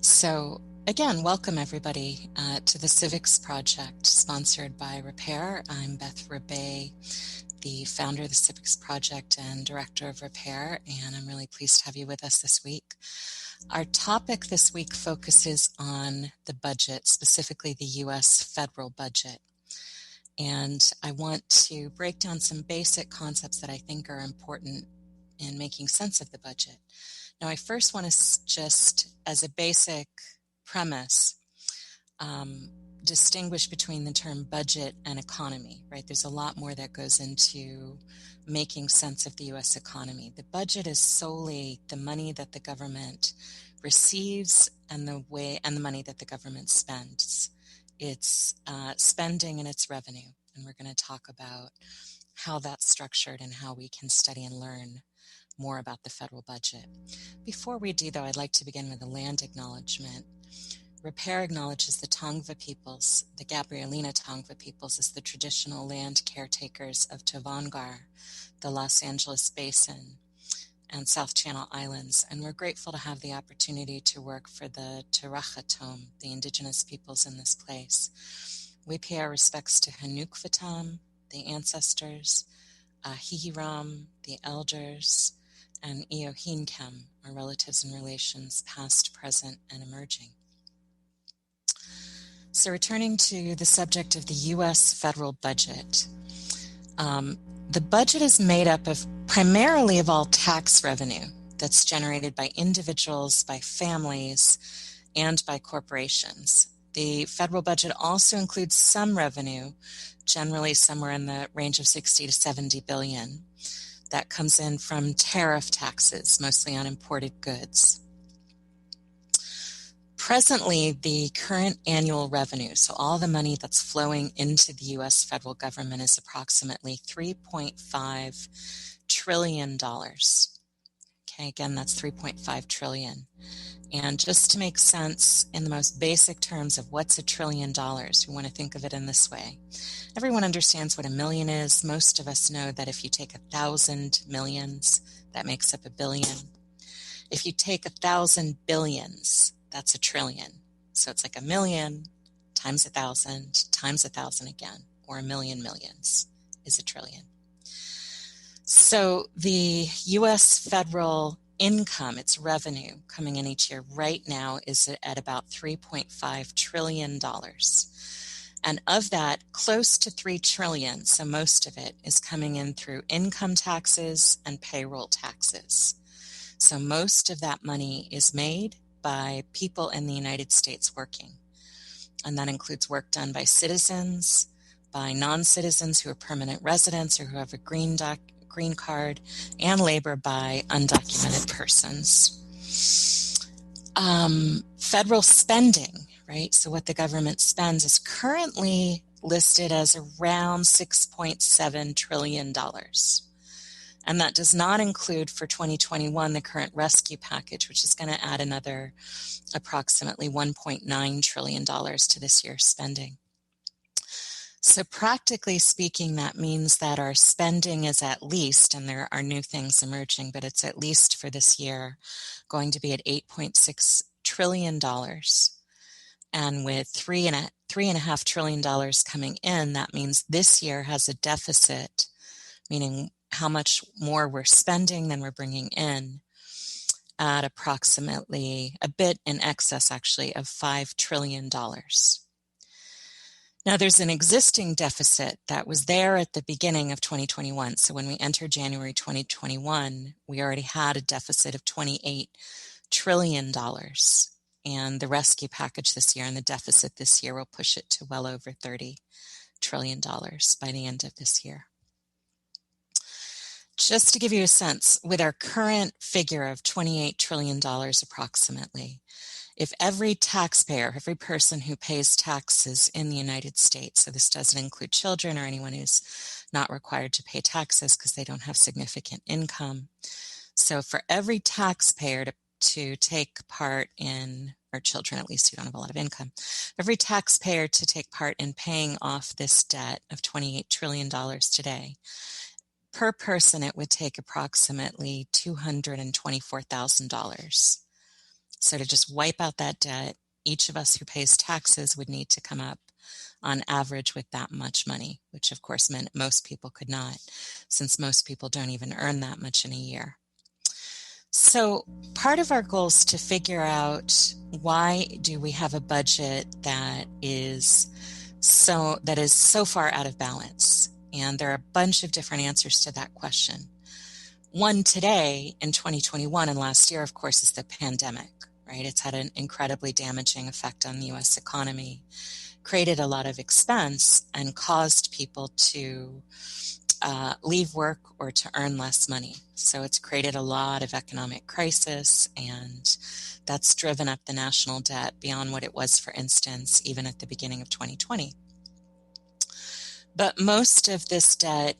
So again, welcome everybody to the Civics Project sponsored by Repair. I'm Beth Ribet, the founder of the Civics Project and director of Repair, and I'm really pleased to have you with us this week. Our topic this week focuses on the budget, specifically the U.S. federal budget. And I want to break down some basic concepts that I think are important in making sense of the budget. Now, I first want to just, as a basic premise, distinguish between the term budget and economy, right? There's a lot more that goes into making sense of the U.S. economy. The budget is solely the money that the government receives and the money that the government spends. It's spending and it's revenue, and we're going to talk about how that's structured and how we can study and learn more about the federal budget. Before we do, though, I'd like to begin with a land acknowledgement. Repair acknowledges the Tongva peoples, the Gabrielina Tongva peoples, as the traditional land caretakers of Tovangar, the Los Angeles Basin, and South Channel Islands, and we're grateful to have the opportunity to work for the Tarachatom, the indigenous peoples in this place. We pay our respects to Hanukvatam, the ancestors, Hihiram, the elders, and Eohinkem, our relatives and relations, past, present, and emerging. So returning to the subject of the U.S. federal budget, the budget is made up of primarily of all tax revenue that's generated by individuals, by families, and by corporations. The federal budget also includes some revenue, generally somewhere in the range of 60 to 70 billion, that comes in from tariff taxes, mostly on imported goods. Presently, the current annual revenue, so all the money that's flowing into the U.S. federal government, is approximately $3.5 trillion. Okay, again, that's 3.5 trillion. And just to make sense in the most basic terms of what's $1 trillion, we want to think of it in this way. Everyone understands what a million is. Most of us know that if you take 1,000 millions, that makes up a billion. If you take 1,000 billions, that's 1 trillion. So it's like a million times 1,000 times 1,000 again, or a million millions is 1 trillion. So the U.S. federal income, its revenue coming in each year right now is at about $3.5 trillion. And of that, close to 3 trillion, so most of it, is coming in through income taxes and payroll taxes. So most of that money is made by people in the United States working. And that includes work done by citizens, by non-citizens who are permanent residents or who have a green card, and labor by undocumented persons. Federal spending, right? So what the government spends is currently listed as around $6.7 trillion. And that does not include for 2021 the current rescue package, which is going to add another approximately $1.9 trillion to this year's spending. So practically speaking, that means that our spending is at least, and there are new things emerging, but it's at least for this year going to be at $8.6 trillion. And with $3.5 trillion coming in, that means this year has a deficit, meaning how much more we're spending than we're bringing in, at approximately a bit in excess, actually, of $5 trillion. Now, there's an existing deficit that was there at the beginning of 2021. So when we entered January 2021, we already had a deficit of $28 trillion. And the rescue package this year and the deficit this year will push it to well over $30 trillion by the end of this year. Just to give you a sense, with our current figure of $28 trillion approximately, if every taxpayer, every person who pays taxes in the United States, so this doesn't include children or anyone who's not required to pay taxes because they don't have significant income. So for every taxpayer to take part in, or children at least who don't have a lot of income, every taxpayer to take part in paying off this debt of $28 trillion today, per person, it would take approximately $224,000 So to just wipe out that debt, each of us who pays taxes would need to come up on average with that much money, which of course meant most people could not, since most people don't even earn that much in a year. So part of our goal is to figure out, why do we have a budget that is so far out of balance? And there are a bunch of different answers to that question. One today in 2021 and last year, of course, is the pandemic, right? It's had an incredibly damaging effect on the US economy, created a lot of expense, and caused people to leave work or to earn less money. So it's created a lot of economic crisis, and that's driven up the national debt beyond what it was, for instance, even at the beginning of 2020. But most of this debt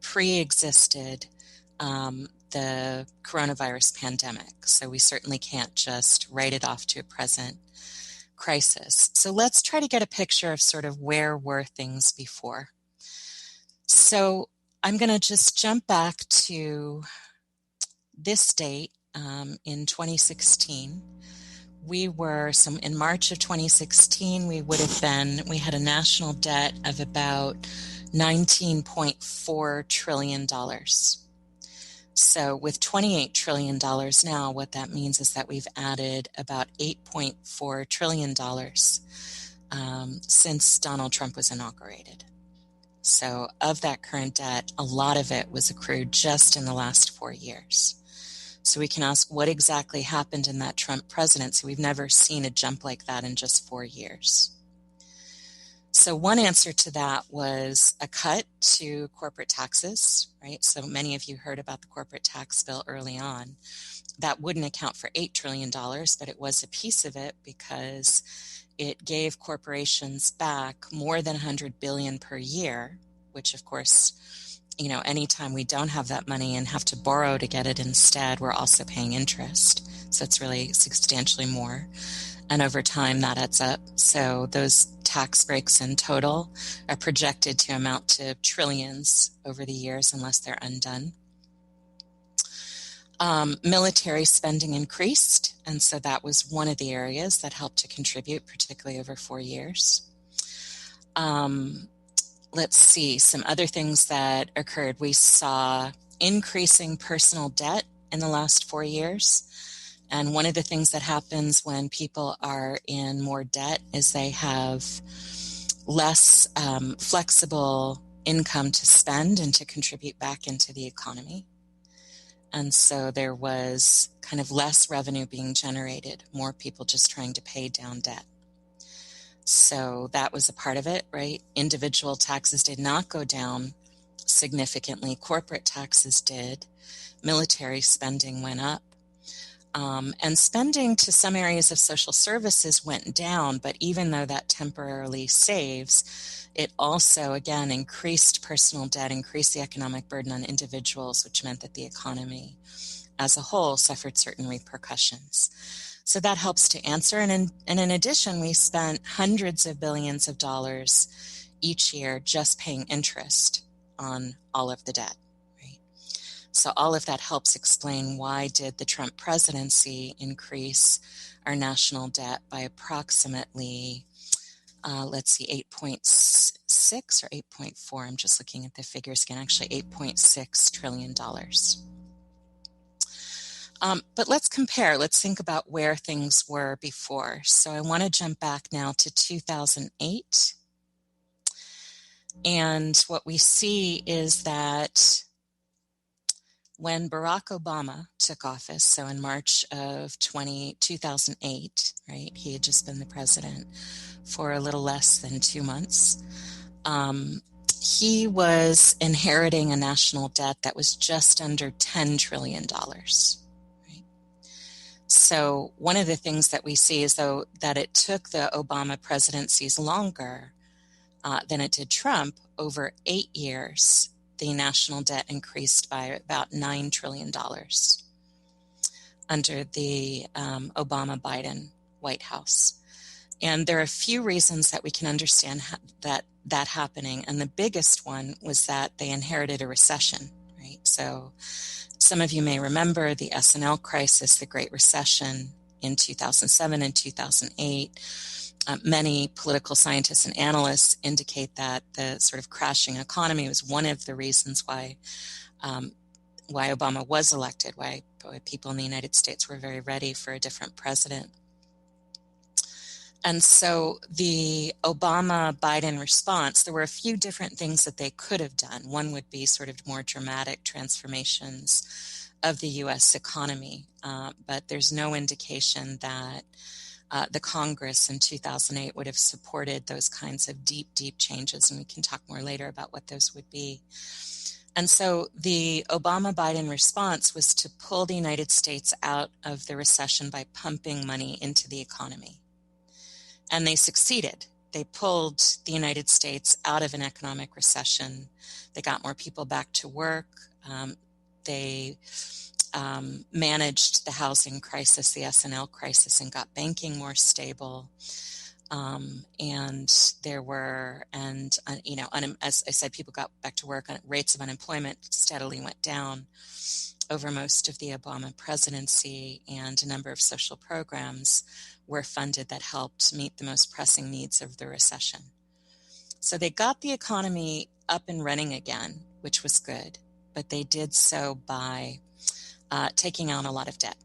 pre-existed the coronavirus pandemic. So we certainly can't just write it off to a present crisis. So let's try to get a picture of sort of where were things before. So I'm going to just jump back to this date in 2016. In March of 2016, we had a national debt of about $19.4 trillion. So with $28 trillion now, what that means is that we've added about $8.4 trillion since Donald Trump was inaugurated. So of that current debt, a lot of it was accrued just in the last 4 years. So we can ask, what exactly happened in that Trump presidency? We've never seen a jump like that in just 4 years. So one answer to that was a cut to corporate taxes, right? So many of you heard about the corporate tax bill early on. That wouldn't account for $8 trillion, but it was a piece of it because it gave corporations back more than $100 billion per year, which of course, anytime we don't have that money and have to borrow to get it instead, we're also paying interest. So it's really substantially more. And over time that adds up. So those tax breaks in total are projected to amount to trillions over the years unless they're undone. Military spending increased, and so that was one of the areas that helped to contribute, particularly over 4 years. Let's see, some other things that occurred. We saw increasing personal debt in the last 4 years. And one of the things that happens when people are in more debt is they have less flexible income to spend and to contribute back into the economy. And so there was kind of less revenue being generated, more people just trying to pay down debt. So that was a part of it, right? Individual taxes did not go down significantly. Corporate taxes did. Military spending went up. And spending to some areas of social services went down, but even though that temporarily saves, it also, again, increased personal debt, increased the economic burden on individuals, which meant that the economy as a whole suffered certain repercussions. So that helps to answer. And in addition, we spent hundreds of billions of dollars each year just paying interest on all of the debt. So all of that helps explain why did the Trump presidency increase our national debt by approximately, 8.6 or 8.4. I'm just looking at the figures again, actually $8.6 trillion. But let's compare. Let's think about where things were before. So I want to jump back now to 2008. And what we see is that when Barack Obama took office, so in March of 2008, right, he had just been the president for a little less than 2 months, he was inheriting a national debt that was just under $10 trillion. Right? So one of the things that we see is, though, that it took the Obama presidencies longer than it did Trump. Over 8 years, the national debt increased by about $9 trillion under the Obama-Biden White House. And there are a few reasons that we can understand that happening. And the biggest one was that they inherited a recession, right? So some of you may remember the S&L crisis, the Great Recession in 2007 and 2008. Many political scientists and analysts indicate that the sort of crashing economy was one of the reasons why Obama was elected, why people in the United States were very ready for a different president. And so the Obama-Biden response, there were a few different things that they could have done. One would be sort of more dramatic transformations of the U.S. economy, but there's no indication that the Congress in 2008 would have supported those kinds of deep, deep changes, and we can talk more later about what those would be. And so the Obama-Biden response was to pull the United States out of the recession by pumping money into the economy. And they succeeded. They pulled the United States out of an economic recession. They got more people back to work. They managed the housing crisis, the S&L crisis, and got banking more stable. And there were, as I said, people got back to work. Rates of unemployment steadily went down over most of the Obama presidency, and a number of social programs were funded that helped meet the most pressing needs of the recession. So they got the economy up and running again, which was good, but they did so by taking on a lot of debt.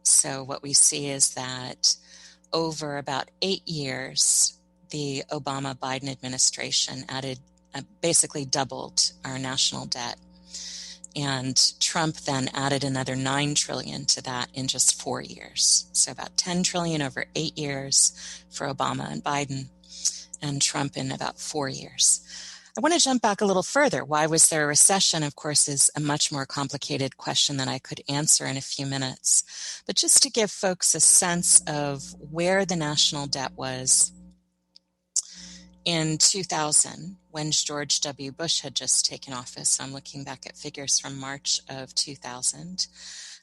So what we see is that over about 8 years, the Obama-Biden administration basically doubled our national debt. And Trump then added another $9 trillion to that in just 4 years. So about $10 trillion over 8 years for Obama and Biden, and Trump in about 4 years. I want to jump back a little further. Why was there a recession, of course, is a much more complicated question than I could answer in a few minutes. But just to give folks a sense of where the national debt was in 2000, when George W. Bush had just taken office. So I'm looking back at figures from March of 2000.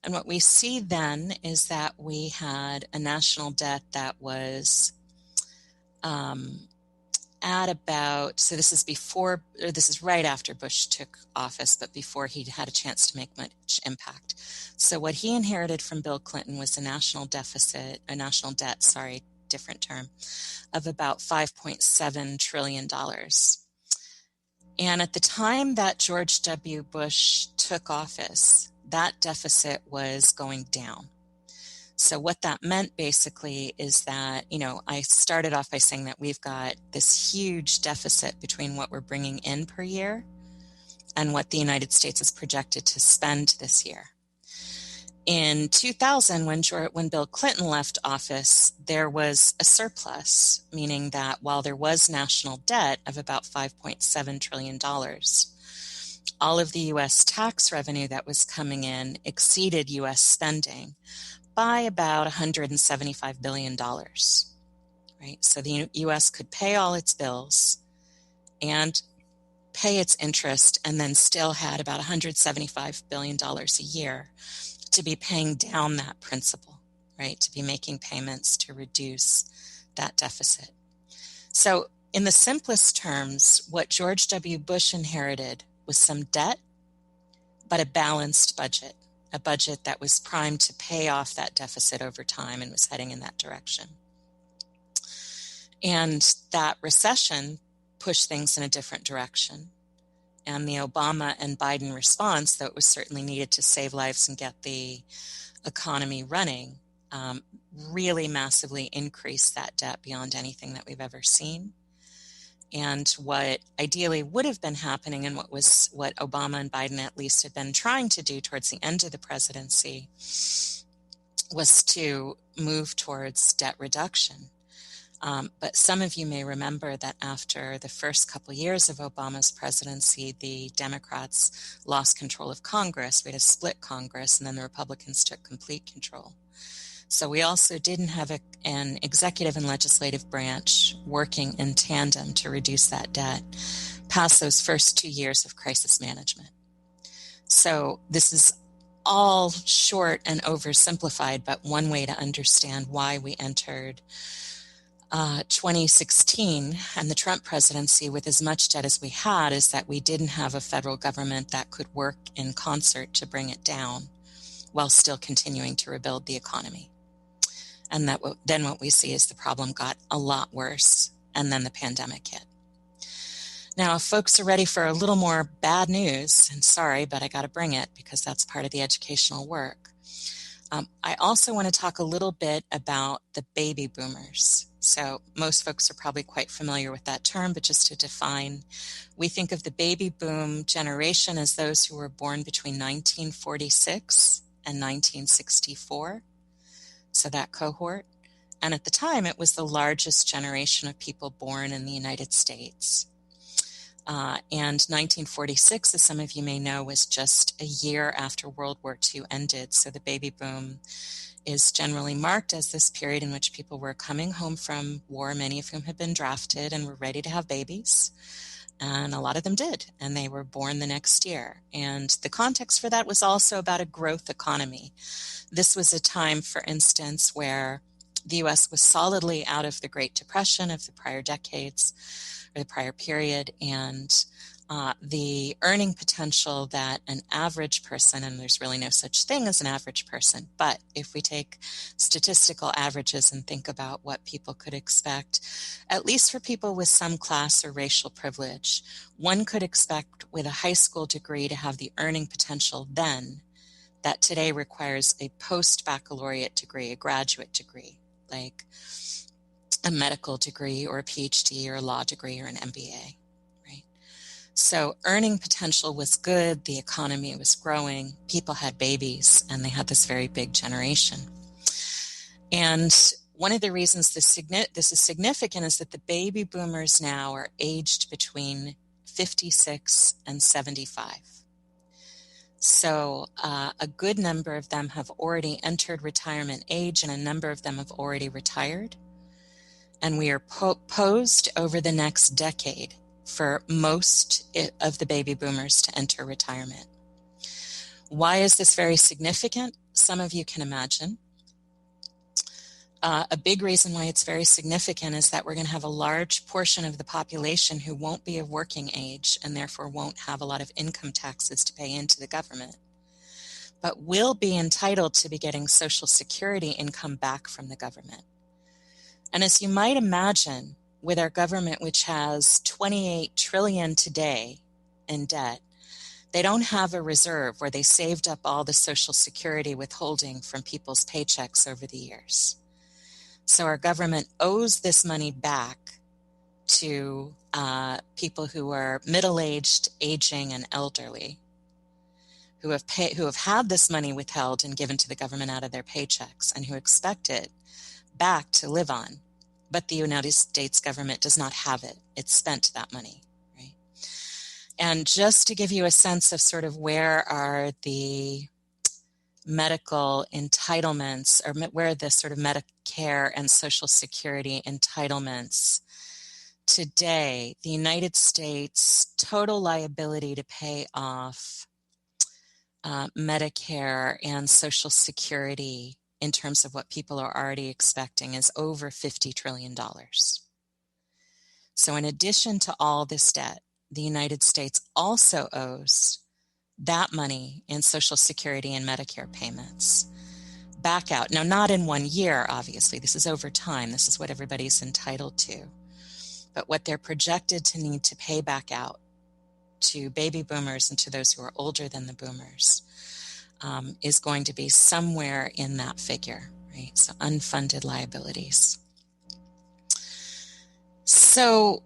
And what we see then is that we had a national debt that was at about, so this is right after Bush took office, but before he had a chance to make much impact. So what he inherited from Bill Clinton was a national debt, different term, of about $5.7 trillion. And at the time that George W. Bush took office, that deficit was going down. So what that meant basically is that, I started off by saying that we've got this huge deficit between what we're bringing in per year and what the United States is projected to spend this year. In 2000, when Bill Clinton left office, there was a surplus, meaning that while there was national debt of about $5.7 trillion, all of the U.S. tax revenue that was coming in exceeded U.S. spending by about $175 billion, right? So the U.S. could pay all its bills and pay its interest, and then still had about $175 billion a year to be paying down that principal, right? To be making payments to reduce that deficit. So in the simplest terms, what George W. Bush inherited was some debt, but a balanced budget, a budget that was primed to pay off that deficit over time and was heading in that direction. And that recession pushed things in a different direction. And the Obama and Biden response, though it was certainly needed to save lives and get the economy running, really massively increased that debt beyond anything that we've ever seen. And what ideally would have been happening, and what Obama and Biden at least had been trying to do towards the end of the presidency, was to move towards debt reduction. But some of you may remember that after the first couple years of Obama's presidency, the Democrats lost control of Congress. We had a split Congress, and then the Republicans took complete control. So we also didn't have an executive and legislative branch working in tandem to reduce that debt past those first 2 years of crisis management. So this is all short and oversimplified, but one way to understand why we entered 2016 and the Trump presidency with as much debt as we had is that we didn't have a federal government that could work in concert to bring it down while still continuing to rebuild the economy. And then what we see is the problem got a lot worse, and then the pandemic hit. Now, if folks are ready for a little more bad news, and sorry, but I got to bring it because that's part of the educational work. I also want to talk a little bit about the baby boomers. So most folks are probably quite familiar with that term, but just to define, we think of the baby boom generation as those who were born between 1946 and 1964. So that cohort. And at the time, it was the largest generation of people born in the United States. And 1946, as some of you may know, was just a year after World War II ended. So the baby boom is generally marked as this period in which people were coming home from war, many of whom had been drafted and were ready to have babies. And a lot of them did, and they were born the next year. And the context for that was also about a growth economy. This was a time, for instance, where the U.S. was solidly out of the Great Depression of the prior decades, or the prior period, and the earning potential that an average person, and there's really no such thing as an average person, but if we take statistical averages and think about what people could expect, at least for people with some class or racial privilege, one could expect with a high school degree to have the earning potential then that today requires a post-baccalaureate degree, a graduate degree, like a medical degree or a PhD or a law degree or an MBA, right? So earning potential was good, the economy was growing, people had babies, and they had this very big generation. And one of the reasons this is significant is that the baby boomers now are aged between 56 and 75. So a good number of them have already entered retirement age, and a number of them have already retired. And we are posed over the next decade for most of the baby boomers to enter retirement. Why is this very significant? Some of you can imagine. A big reason why it's very significant is that we're going to have a large portion of the population who won't be of working age and therefore won't have a lot of income taxes to pay into the government, but will be entitled to be getting Social Security income back from the government. And as you might imagine, with our government, which has $28 trillion today in debt, they don't have a reserve where they saved up all the Social Security withholding from people's paychecks over the years. So our government owes this money back to people who are middle-aged, aging, and elderly, who have had this money withheld and given to the government out of their paychecks, and who expect it back to live on. But the United States government does not have it. It's spent that money, right? And just to give you a sense of sort of where are the medical entitlements, or where the sort of Medicare and Social Security entitlements today, the United States total liability to pay off Medicare and Social Security in terms of what people are already expecting is over $50 trillion. So in addition to all this debt, the United States also owes that money in Social Security and Medicare payments back out. Now, not in 1 year, obviously. This is over time. This is what everybody's entitled to. But what they're projected to need to pay back out to baby boomers and to those who are older than the boomers is going to be somewhere in that figure, right? So unfunded liabilities. So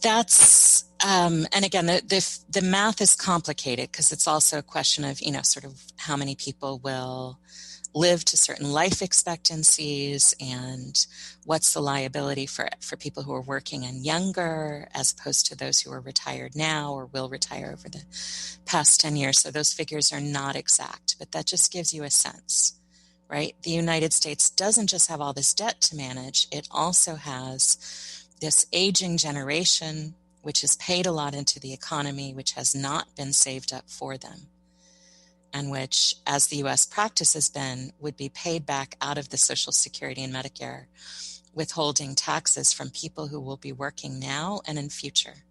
that's, and again, the math is complicated because it's also a question of, sort of how many people will live to certain life expectancies and what's the liability for people who are working and younger as opposed to those who are retired now or will retire over the past 10 years. So those figures are not exact, but that just gives you a sense, right? The United States doesn't just have all this debt to manage, it also has this aging generation, which has paid a lot into the economy, which has not been saved up for them, and which, as the U.S. practice has been, would be paid back out of the Social Security and Medicare, withholding taxes from people who will be working now and in future.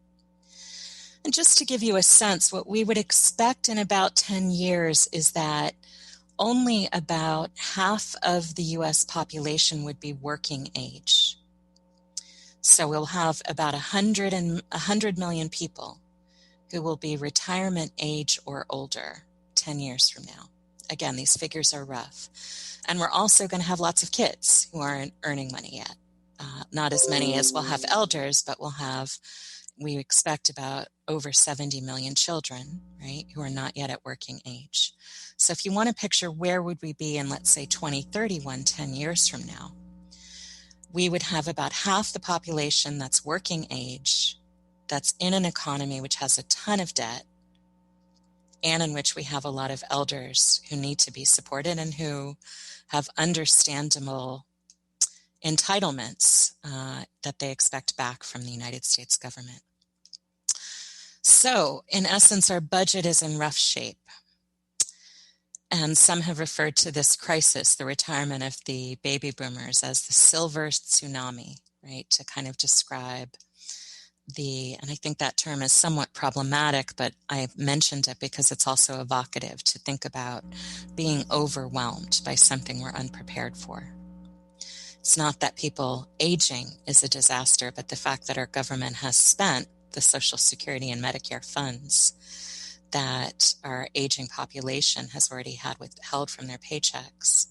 And just to give you a sense, what we would expect in about 10 years is that only about half of the US population would be working age. So we'll have about 100 million people who will be retirement age or older 10 years from now. Again, these figures are rough. And we're also going to have lots of kids who aren't earning money yet. Not as many as we'll have elders, but we expect about over 70 million children, right, who are not yet at working age. So if you want to picture where would we be in, let's say, 2031, 10 years from now, we would have about half the population that's working age, that's in an economy which has a ton of debt, and in which we have a lot of elders who need to be supported and who have understandable entitlements that they expect back from the United States government. So, in essence, our budget is in rough shape. And some have referred to this crisis, the retirement of the baby boomers, as the Silver Tsunami, right, to kind of describe and I think that term is somewhat problematic, but I mentioned it because it's also evocative to think about being overwhelmed by something we're unprepared for. It's not that people aging is a disaster, but the fact that our government has spent the Social Security and Medicare funds that our aging population has already had withheld from their paychecks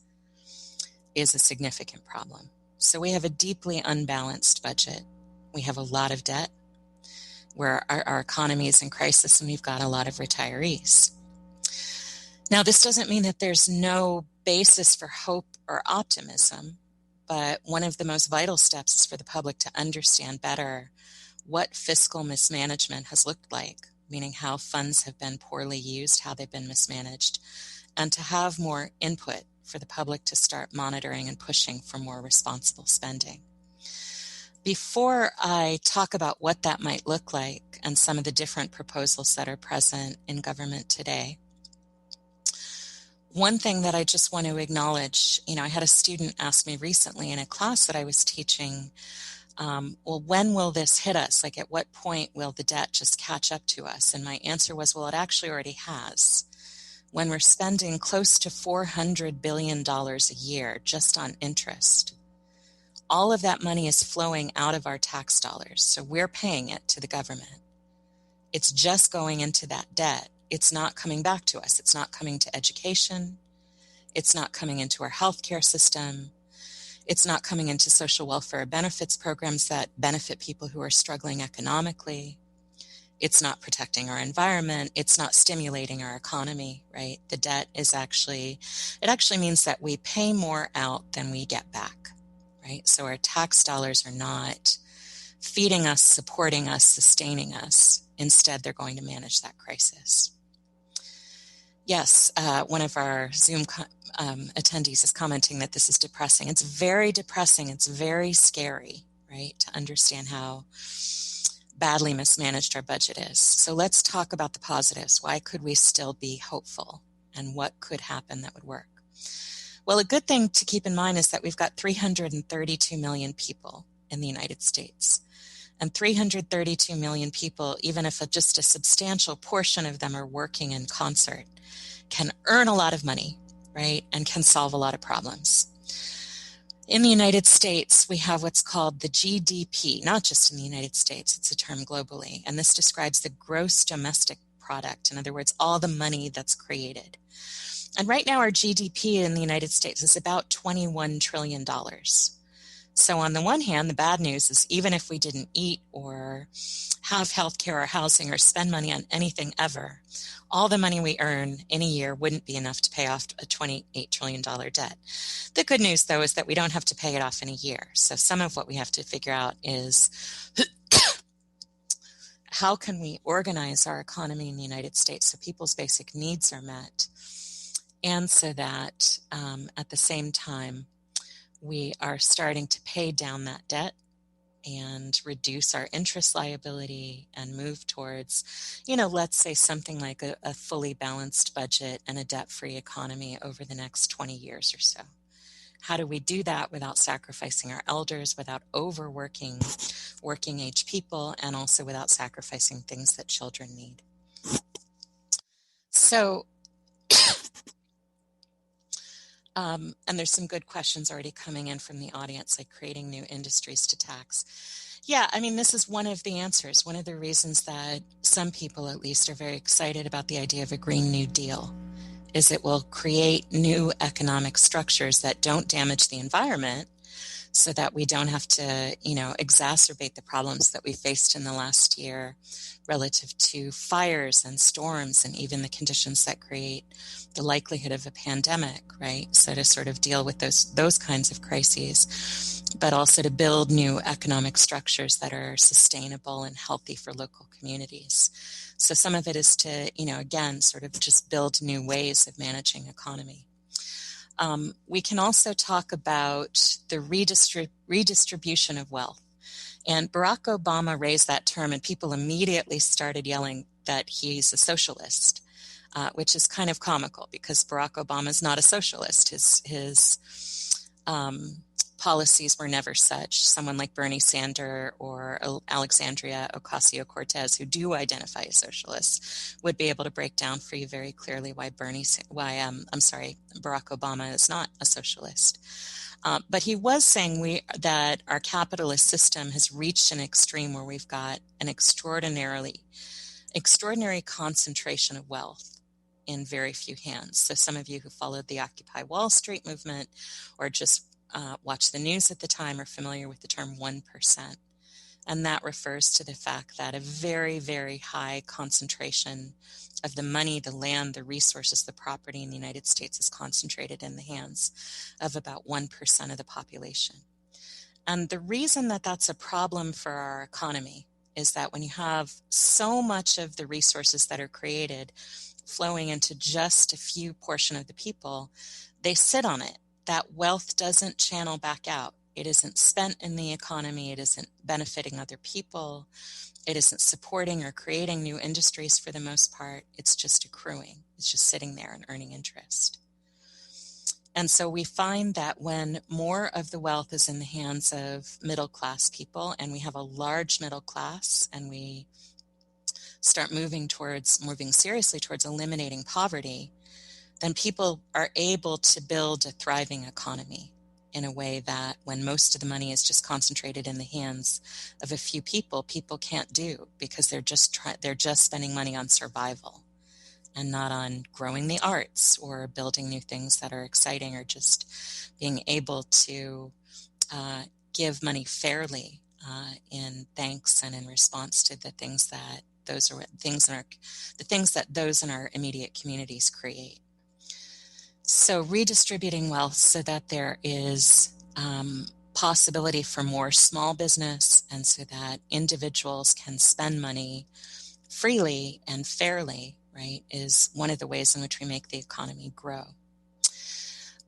is a significant problem. So we have a deeply unbalanced budget. We have a lot of debt, where our economy is in crisis, and we've got a lot of retirees. Now, this doesn't mean that there's no basis for hope or optimism, but one of the most vital steps is for the public to understand better what fiscal mismanagement has looked like, meaning how funds have been poorly used, how they've been mismanaged, and to have more input for the public to start monitoring and pushing for more responsible spending. Before I talk about what that might look like and some of the different proposals that are present in government today, one thing that I just want to acknowledge, I had a student ask me recently in a class that I was teaching, well, when will this hit us? Like, at what point will the debt just catch up to us? And my answer was, well, it actually already has. When we're spending close to $400 billion a year just on interest, all of that money is flowing out of our tax dollars. So we're paying it to the government. It's just going into that debt. It's not coming back to us. It's not coming to education. It's not coming into our healthcare system. It's not coming into social welfare benefits programs that benefit people who are struggling economically. It's not protecting our environment. It's not stimulating our economy, right? The debt is it actually means that we pay more out than we get back, right? So our tax dollars are not feeding us, supporting us, sustaining us. Instead, they're going to manage that crisis. Yes, one of our Zoom attendees is commenting that this is depressing. It's very depressing. It's very scary, right, to understand how badly mismanaged our budget is. So let's talk about the positives. Why could we still be hopeful? And what could happen that would work? Well, a good thing to keep in mind is that we've got 332 million people in the United States. And 332 million people, even if just a substantial portion of them are working in concert, can earn a lot of money, right, and can solve a lot of problems. In the United States, we have what's called the GDP, not just in the United States, it's a term globally, and this describes the gross domestic product. In other words, all the money that's created. And right now, our GDP in the United States is about $21 trillion. So on the one hand, the bad news is even if we didn't eat or have healthcare or housing or spend money on anything ever, all the money we earn in a year wouldn't be enough to pay off a $28 trillion debt. The good news, though, is that we don't have to pay it off in a year. So some of what we have to figure out is how can we organize our economy in the United States so people's basic needs are met, and so that at the same time, we are starting to pay down that debt and reduce our interest liability and move towards, let's say something like a fully balanced budget and a debt-free economy over the next 20 years or so. How do we do that without sacrificing our elders, without overworking working age people, and also without sacrificing things that children need? So And there's some good questions already coming in from the audience, like creating new industries to tax. Yeah, I mean, this is one of the answers. One of the reasons that some people, at least, are very excited about the idea of a Green New Deal is it will create new economic structures that don't damage the environment, so that we don't have to, exacerbate the problems that we faced in the last year relative to fires and storms and even the conditions that create the likelihood of a pandemic, right? So to sort of deal with those kinds of crises, but also to build new economic structures that are sustainable and healthy for local communities. So some of it is to, again, sort of just build new ways of managing economy. We can also talk about the redistribution of wealth. And Barack Obama raised that term, and people immediately started yelling that he's a socialist, which is kind of comical because Barack Obama is not a socialist. His policies were never such. Someone like Bernie Sanders or Alexandria Ocasio-Cortez, who do identify as socialists, would be able to break down for you very clearly why Barack Obama is not a socialist. But he was saying that our capitalist system has reached an extreme where we've got an extraordinary concentration of wealth in very few hands. So some of you who followed the Occupy Wall Street movement or just watched the news at the time are familiar with the term 1%. And that refers to the fact that a very, very high concentration of the money, the land, the resources, the property in the United States is concentrated in the hands of about 1% of the population. And the reason that that's a problem for our economy is that when you have so much of the resources that are created flowing into just a few portion of the people, they sit on it. That wealth doesn't channel back out. It isn't spent in the economy. It isn't benefiting other people. It isn't supporting or creating new industries for the most part. It's just accruing. It's just sitting there and earning interest. And so we find that when more of the wealth is in the hands of middle class people, and we have a large middle class, and we start moving seriously towards eliminating poverty, then people are able to build a thriving economy in a way that when most of the money is just concentrated in the hands of a few people, people can't do because they're just spending money on survival and not on growing the arts or building new things that are exciting or just being able to give money fairly in thanks and in response to the things that those in our immediate communities create. So redistributing wealth so that there is possibility for more small business and so that individuals can spend money freely and fairly, right, is one of the ways in which we make the economy grow.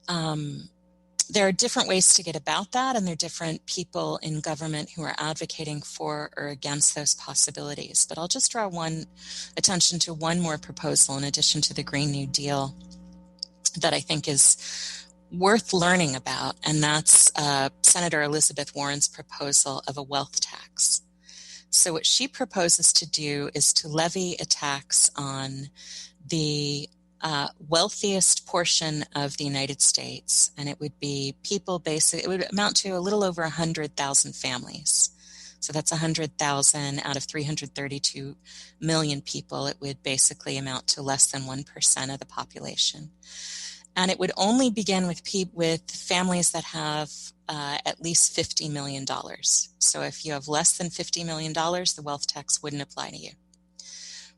There are different ways to get about that, and there are different people in government who are advocating for or against those possibilities. But I'll just draw attention to one more proposal in addition to the Green New Deal that I think is worth learning about, and that's Senator Elizabeth Warren's proposal of a wealth tax. So what she proposes to do is to levy a tax on the wealthiest portion of the United States, and it would be it would amount to a little over 100,000 families. So that's 100,000 out of 332 million people. It would basically amount to less than 1% of the population. And it would only begin with families that have at least $50 million. So if you have less than $50 million, the wealth tax wouldn't apply to you.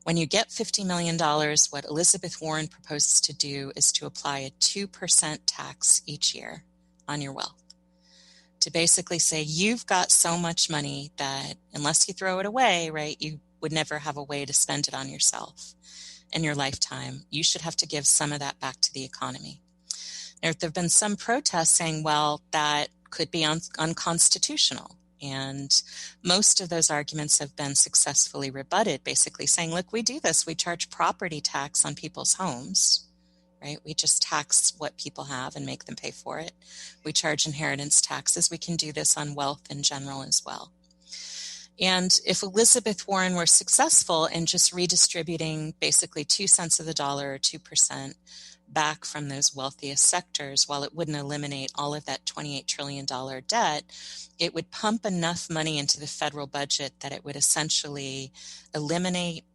When you get $50 million, what Elizabeth Warren proposes to do is to apply a 2% tax each year on your wealth. To basically say you've got so much money that unless you throw it away, right, you would never have a way to spend it on yourself in your lifetime. You should have to give some of that back to the economy. There have been some protests saying, well, that could be unconstitutional. And most of those arguments have been successfully rebutted, basically saying, look, we do this. We charge property tax on people's homes, right? We just tax what people have and make them pay for it. We charge inheritance taxes. We can do this on wealth in general as well. And if Elizabeth Warren were successful in just redistributing basically 2 cents of the dollar or 2% back from those wealthiest sectors, while it wouldn't eliminate all of that $28 trillion debt, it would pump enough money into the federal budget that it would essentially eliminate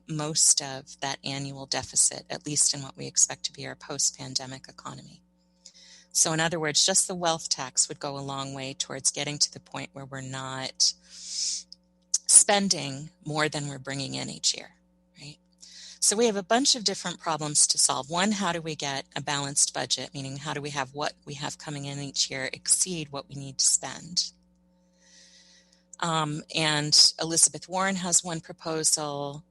most of that annual deficit, at least in what we expect to be our post-pandemic economy. So in other words, just the wealth tax would go a long way towards getting to the point where we're not spending more than we're bringing in each year, right? So we have a bunch of different problems to solve. One, how do we get a balanced budget, meaning how do we have what we have coming in each year exceed what we need to spend? And Elizabeth Warren has one proposal,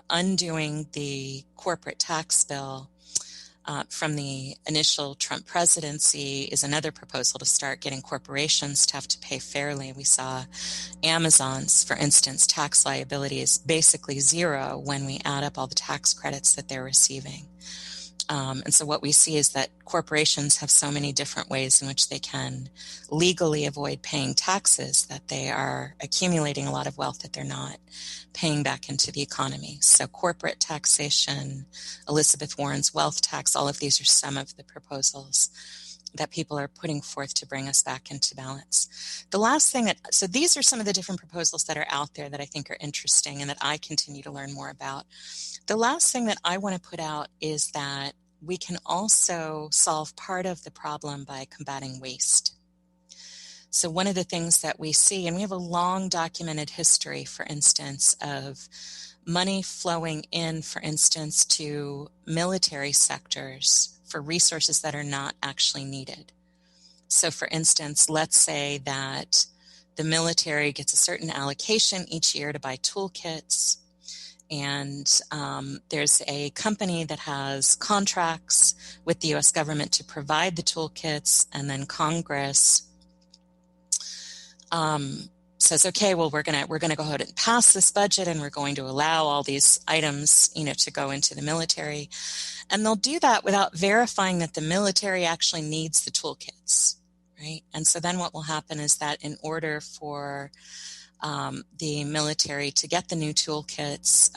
undoing the corporate tax bill from the initial Trump presidency is another proposal to start getting corporations to have to pay fairly. We saw Amazon's, for instance, tax liability is basically zero when we add up all the tax credits that they're receiving. And so what we see is that corporations have so many different ways in which they can legally avoid paying taxes that they are accumulating a lot of wealth that they're not paying back into the economy. So corporate taxation, Elizabeth Warren's wealth tax, all of these are some of the proposals that people are putting forth to bring us back into balance. The last thing so these are some of the different proposals that are out there that I think are interesting and that I continue to learn more about. The last thing that I want to put out is that we can also solve part of the problem by combating waste. So one of the things that we see, and we have a long documented history, for instance, of money flowing in, for instance, to military sectors for resources that are not actually needed. So for instance, let's say that the military gets a certain allocation each year to buy toolkits, and there's a company that has contracts with the U.S. government to provide the toolkits, and then Congress says, okay, well, we're gonna go ahead and pass this budget, and we're going to allow all these items, to go into the military, and they'll do that without verifying that the military actually needs the toolkits, right? And so then what will happen is that in order for the military to get the new toolkits,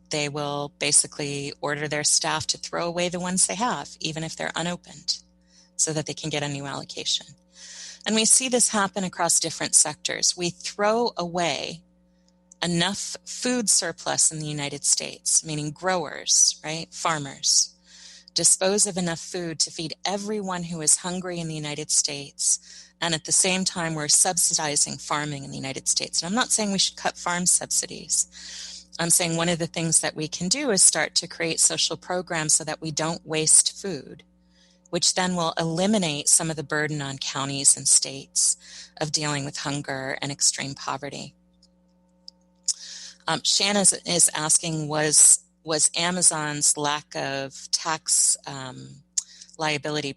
they will basically order their staff to throw away the ones they have, even if they're unopened, so that they can get a new allocation. And we see this happen across different sectors. We throw away enough food surplus in the United States, meaning growers, right, farmers, dispose of enough food to feed everyone who is hungry in the United States. And at the same time, we're subsidizing farming in the United States. And I'm not saying we should cut farm subsidies. I'm saying one of the things that we can do is start to create social programs so that we don't waste food, which then will eliminate some of the burden on counties and states of dealing with hunger and extreme poverty. Shanna is asking, was Amazon's lack of tax liability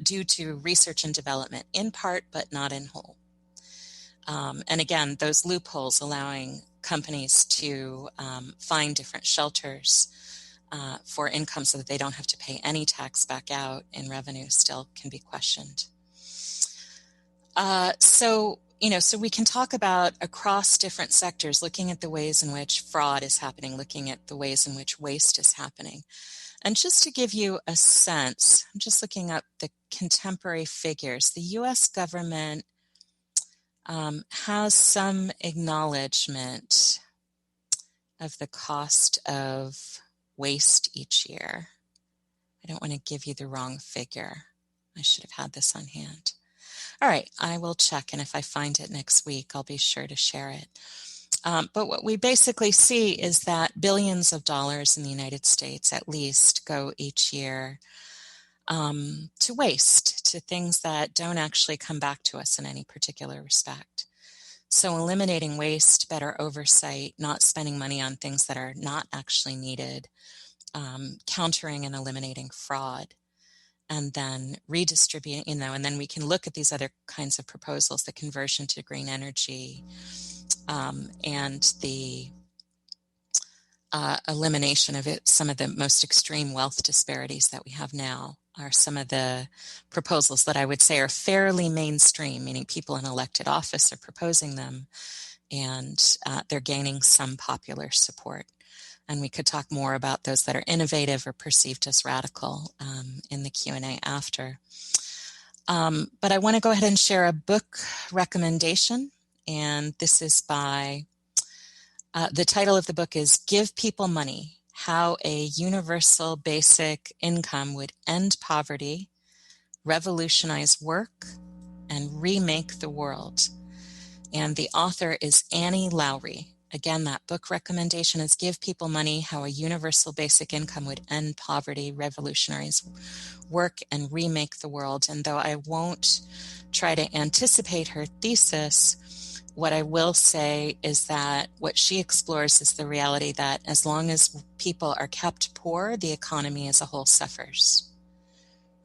due to research and development? In part, but not in whole. And again, those loopholes allowing companies to find different shelters for income so that they don't have to pay any tax back out in revenue still can be questioned. So we can talk about across different sectors, looking at the ways in which fraud is happening, looking at the ways in which waste is happening. And just to give you a sense, I'm just looking up the contemporary figures. The U.S. government has some acknowledgement of the cost of waste each year. I don't want to give you the wrong figure. I should have had this on hand. All right, I will check, and if I find it next week, I'll be sure to share it. But what we basically see is that billions of dollars in the United States at least go each year to waste, to things that don't actually come back to us in any particular respect. So eliminating waste, better oversight, not spending money on things that are not actually needed, countering and eliminating fraud, and then redistributing, and then we can look at these other kinds of proposals, the conversion to green energy, and the elimination of it. Some of the most extreme wealth disparities that we have now are some of the proposals that I would say are fairly mainstream, meaning people in elected office are proposing them, and they're gaining some popular support. And we could talk more about those that are innovative or perceived as radical in the Q&A after. But I want to go ahead and share a book recommendation, and this is by, the title of the book is Give People Money: How a Universal Basic Income Would End Poverty, Revolutionize Work, and Remake the World. And the author is Annie Lowry. Again, that book recommendation is Give People Money: How a Universal Basic Income Would End Poverty, Revolutionize Work, and Remake the World. And though I won't try to anticipate her thesis, what I will say is that what she explores is the reality that as long as people are kept poor, the economy as a whole suffers,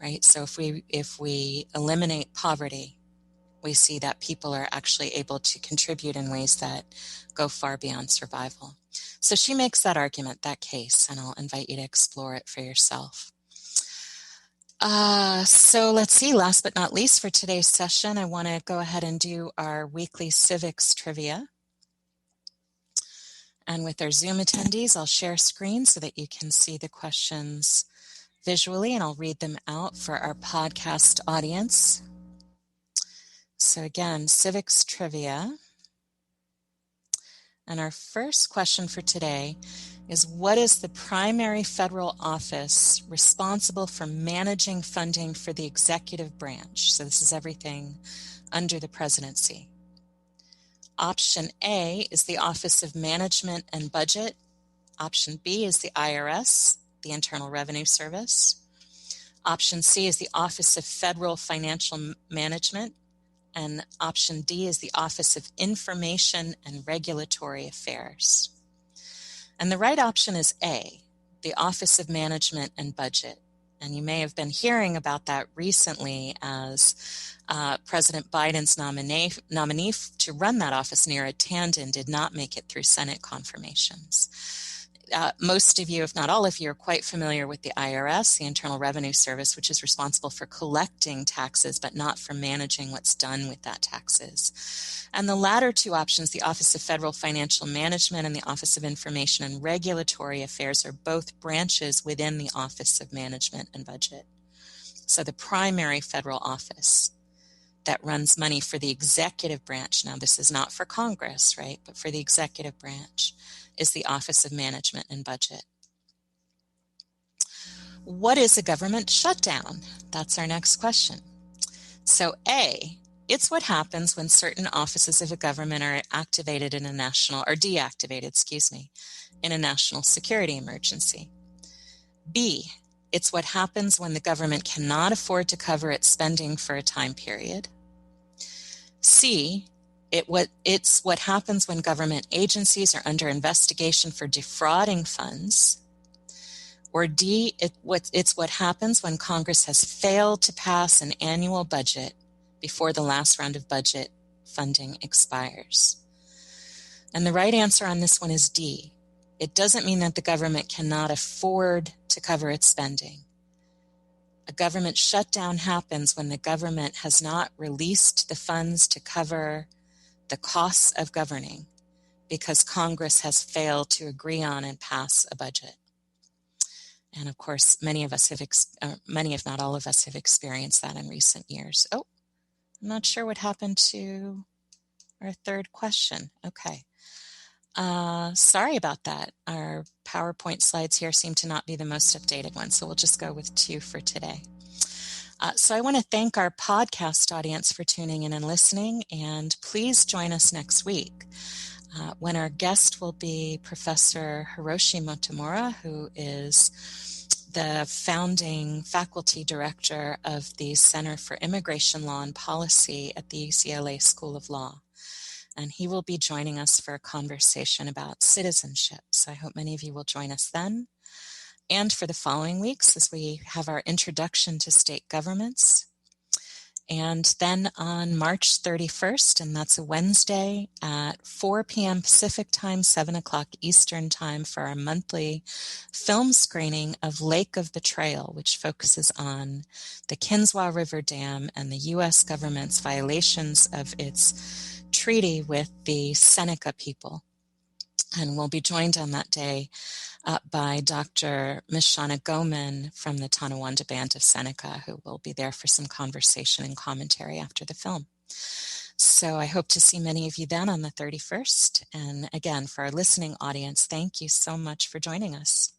right? So if we eliminate poverty, we see that people are actually able to contribute in ways that go far beyond survival. So she makes that argument, that case, and I'll invite you to explore it for yourself. So let's see, last but not least for today's session, I want to go ahead and do our weekly civics trivia. And with our Zoom attendees, I'll share screen so that you can see the questions visually, and I'll read them out for our podcast audience. So again, civics trivia. And our first question for today is, what is the primary federal office responsible for managing funding for the executive branch? So this is everything under the presidency. Option A is the Office of Management and Budget. Option B is the IRS, the Internal Revenue Service. Option C is the Office of Federal Financial Management. And option D is the Office of Information and Regulatory Affairs. And the right option is A, the Office of Management and Budget. And you may have been hearing about that recently as President Biden's nominee to run that office, Neera Tanden, did not make it through Senate confirmations. Most of you, if not all of you, are quite familiar with the IRS, the Internal Revenue Service, which is responsible for collecting taxes, but not for managing what's done with that taxes. And the latter two options, the Office of Federal Financial Management and the Office of Information and Regulatory Affairs, are both branches within the Office of Management and Budget. So the primary federal office that runs money for the executive branch, now this is not for Congress, right, but for the executive branch, is the Office of Management and Budget. What is a government shutdown? That's our next question. So A, it's what happens when certain offices of a government are activated in a national, or deactivated, in a national security emergency. B, it's what happens when the government cannot afford to cover its spending for a time period. C, it's what happens when government agencies are under investigation for defrauding funds. Or D, it's what happens when Congress has failed to pass an annual budget before the last round of budget funding expires. And the right answer on this one is D. It doesn't mean that the government cannot afford to cover its spending. A government shutdown happens when the government has not released the funds to cover the costs of governing because Congress has failed to agree on and pass a budget. And of course, many, if not all of us, have experienced that in recent years. Oh, I'm not sure what happened to our third question. Okay. Sorry about that. Our PowerPoint slides here seem to not be the most updated one, so we'll just go with 2 for today. So I want to thank our podcast audience for tuning in and listening, and please join us next week when our guest will be Professor Hiroshi Motomura, who is the founding faculty director of the Center for Immigration Law and Policy at the UCLA School of Law. And he will be joining us for a conversation about citizenship. So I hope many of you will join us then and for the following weeks as we have our introduction to state governments. And then on March 31st, and that's a Wednesday at 4 p.m. Pacific time, 7 o'clock Eastern time, for our monthly film screening of Lake of Betrayal, which focuses on the Kinzua River Dam and the U.S. government's violations of its treaty with the Seneca people. And we'll be joined on that day by Dr. Mishana Goman from the Tonawanda Band of Seneca, who will be there for some conversation and commentary after the film. So I hope to see many of you then on the 31st. And again, for our listening audience, thank you so much for joining us.